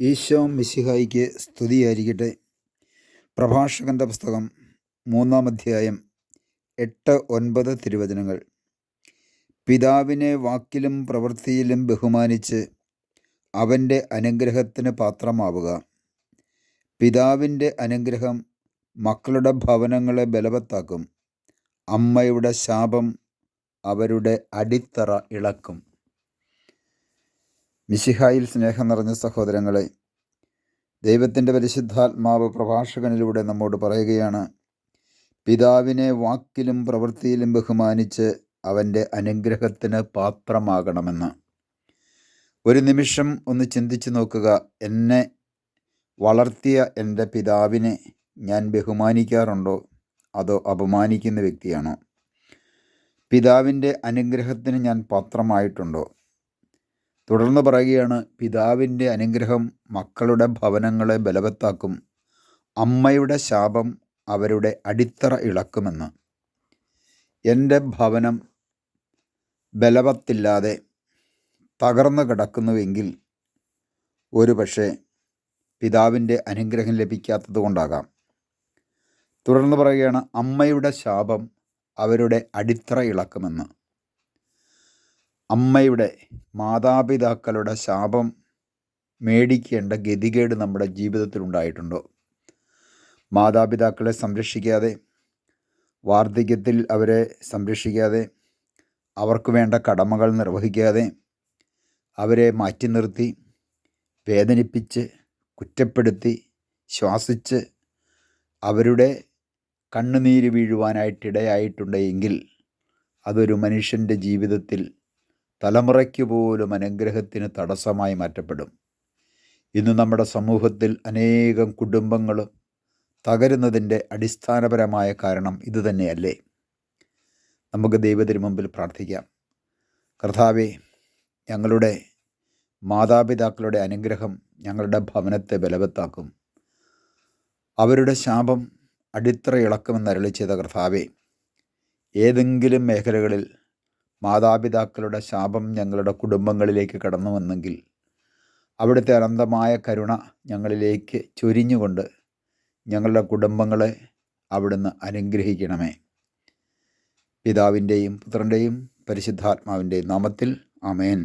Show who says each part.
Speaker 1: ഈശോ മിശിഹായിക്ക് സ്തുതിയായിരിക്കട്ടെ. പ്രഭാഷകൻ്റെ പുസ്തകം 3-ാം അധ്യായം 8-9 തിരുവചനങ്ങൾ. പിതാവിനെ വാക്കിലും പ്രവൃത്തിയിലും ബഹുമാനിച്ച് അവൻ്റെ അനുഗ്രഹത്തിന് പാത്രമാവുക. പിതാവിൻ്റെ അനുഗ്രഹം മക്കളുടെ ഭവനങ്ങളെ ബലവത്താക്കും. അമ്മയുടെ ശാപം അവരുടെ അടിത്തറ ഇളക്കും. മിശിഹായിൽ സ്നേഹം നിറഞ്ഞ സഹോദരങ്ങളെ, ദൈവത്തിൻ്റെ പരിശുദ്ധാത്മാവ് പ്രഭാഷകനിലൂടെ നമ്മോട് പറയുകയാണ്, പിതാവിനെ വാക്കിലും പ്രവൃത്തിയിലും ബഹുമാനിച്ച് അവൻ്റെ അനുഗ്രഹത്തിന് പാത്രമാകണമെന്ന്. ഒരു നിമിഷം ഒന്ന് ചിന്തിച്ചു നോക്കുക. എന്നെ വളർത്തിയ എൻ്റെ പിതാവിനെ ഞാൻ ബഹുമാനിക്കാറുണ്ടോ, അതോ അപമാനിക്കുന്ന വ്യക്തിയാണോ? പിതാവിൻ്റെ അനുഗ്രഹത്തിന് ഞാൻ പാത്രമായിട്ടുണ്ടോ? തുടർന്ന് പറയുകയാണ്, പിതാവിൻ്റെ അനുഗ്രഹം മക്കളുടെ ഭവനങ്ങളെ ബലവത്താക്കും. അമ്മയുടെ ശാപം അവരുടെ അടിത്തറ ഇളക്കുമെന്ന്. എൻ്റെ ഭവനം ബലവത്തില്ലാതെ തകർന്നു കിടക്കുന്നുവെങ്കിൽ ഒരു പക്ഷേ പിതാവിൻ്റെ അനുഗ്രഹം ലഭിക്കാത്തത് കൊണ്ടാകാം. തുടർന്ന് പറയുകയാണ്, അമ്മയുടെ ശാപം അവരുടെ അടിത്തറ ഇളക്കുമെന്ന്. അമ്മയുടെ, മാതാപിതാക്കളുടെ ശാപം മേടിക്കേണ്ട ഗതികേട് നമ്മുടെ ജീവിതത്തിൽ ഉണ്ടായിട്ടുണ്ടോ? മാതാപിതാക്കളെ സംരക്ഷിക്കാതെ, വാർദ്ധക്യത്തിൽ അവരെ സംരക്ഷിക്കാതെ, അവർക്ക് വേണ്ട കടമകൾ നിർവഹിക്കാതെ, അവരെ മാറ്റി നിർത്തി, വേദനിപ്പിച്ച്, കുറ്റപ്പെടുത്തി, ശ്വാസിച്ച് അവരുടെ കണ്ണുനീര് വീഴുവാനായിട്ടിടയായിട്ടുണ്ടെങ്കിൽ അതൊരു മനുഷ്യൻ്റെ ജീവിതത്തിൽ തലമുറയ്ക്ക് പോലും അനുഗ്രഹത്തിന് തടസ്സമായി മാറ്റപ്പെടും. ഇന്ന് നമ്മുടെ സമൂഹത്തിൽ അനേകം കുടുംബങ്ങൾ തകരുന്നതിൻ്റെ അടിസ്ഥാനപരമായ കാരണം ഇതുതന്നെയല്ലേ? നമുക്ക് ദൈവത്തിന് മുമ്പിൽ പ്രാർത്ഥിക്കാം. കർത്താവേ, ഞങ്ങളുടെ മാതാപിതാക്കളുടെ അനുഗ്രഹം ഞങ്ങളുടെ ഭവനത്തെ ബലവത്താക്കും. അവരുടെ ശാപം അടിത്തറ ഇളക്കുമെന്ന് അരുളി ചെയ്ത കർത്താവേ, ഏതെങ്കിലും മേഖലകളിൽ മാതാപിതാക്കളുടെ ശാപം ഞങ്ങളുടെ കുടുംബങ്ങളിലേക്ക് കടന്നു വന്നെങ്കിൽ അവിടുത്തെ അനന്തമായ കരുണ ഞങ്ങളിലേക്ക് ചൊരിഞ്ഞുകൊണ്ട് ഞങ്ങളുടെ കുടുംബങ്ങളെ അവിടുന്ന് അനുഗ്രഹിക്കണമേ. പിതാവിൻ്റെയും പുത്രൻ്റെയും പരിശുദ്ധാത്മാവിൻ്റെയും നാമത്തിൽ ആമേൻ.